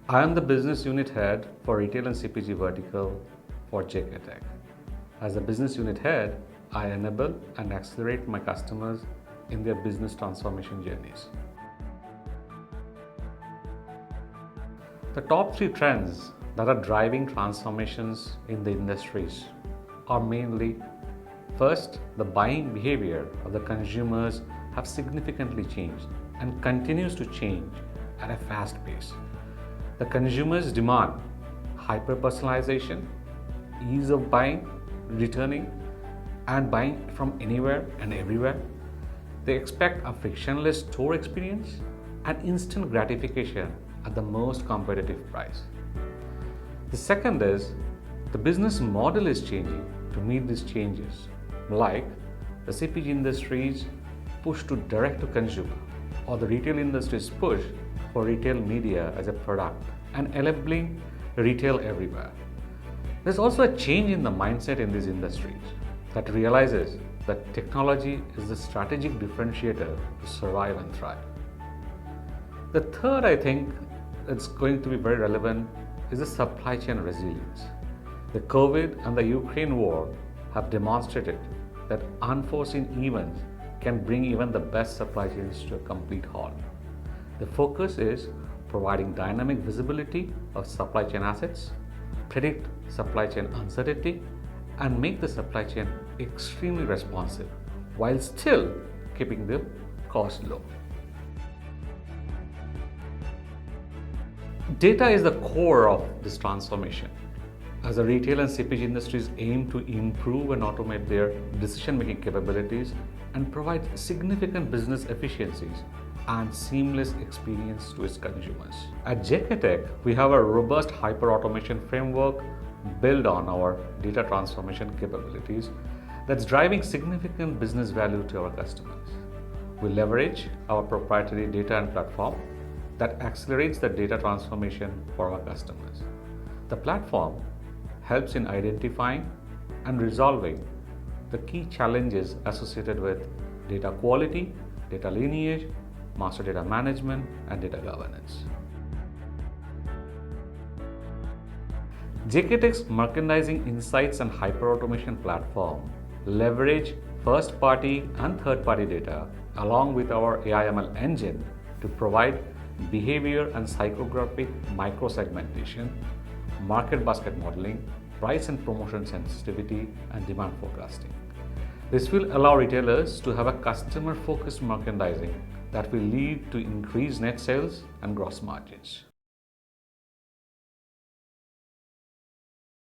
I am the business unit head for retail and CPG vertical for JK. As a business unit head, I enable and accelerate my customers in their business transformation journeys. The top three trends that are driving transformations in the industries are mainly: first, the buying behavior of the consumers have significantly changed and continues to change at a fast pace. The consumers demand hyper-personalization, ease of buying, returning, and buying from anywhere and everywhere. They expect a frictionless store experience and instant gratification at the most competitive price. The second is the business model is changing to meet these changes, like the CPG industry's push to direct to consumer or the retail industry's push for retail media as a product and enabling retail everywhere. There's also a change in the mindset in these industries that realizes that technology is the strategic differentiator to survive and thrive. The third, I think, that's going to be very relevant is the supply chain resilience. The COVID and the Ukraine war have demonstrated that unforeseen events can bring even the best supply chains to a complete halt. The focus is providing dynamic visibility of supply chain assets, predict supply chain uncertainty, and make the supply chain extremely responsive while still keeping the cost low. Data is the core of this transformation. As the retail and CPG industries aim to improve and automate their decision-making capabilities and provide significant business efficiencies and seamless experience to its consumers. At JK, we have a robust hyper-automation framework built on our data transformation capabilities that's driving significant business value to our customers. We leverage our proprietary data and platform that accelerates the data transformation for our customers. The platform helps in identifying and resolving the key challenges associated with data quality, data lineage, master data management, and data governance. JK's merchandising insights and hyperautomation platform leverage first-party and third-party data along with our AI/ML engine to provide behavior and psychographic microsegmentation, market basket modeling, price and promotion sensitivity, and demand forecasting. This will allow retailers to have a customer-focused merchandising that will lead to increased net sales and gross margins.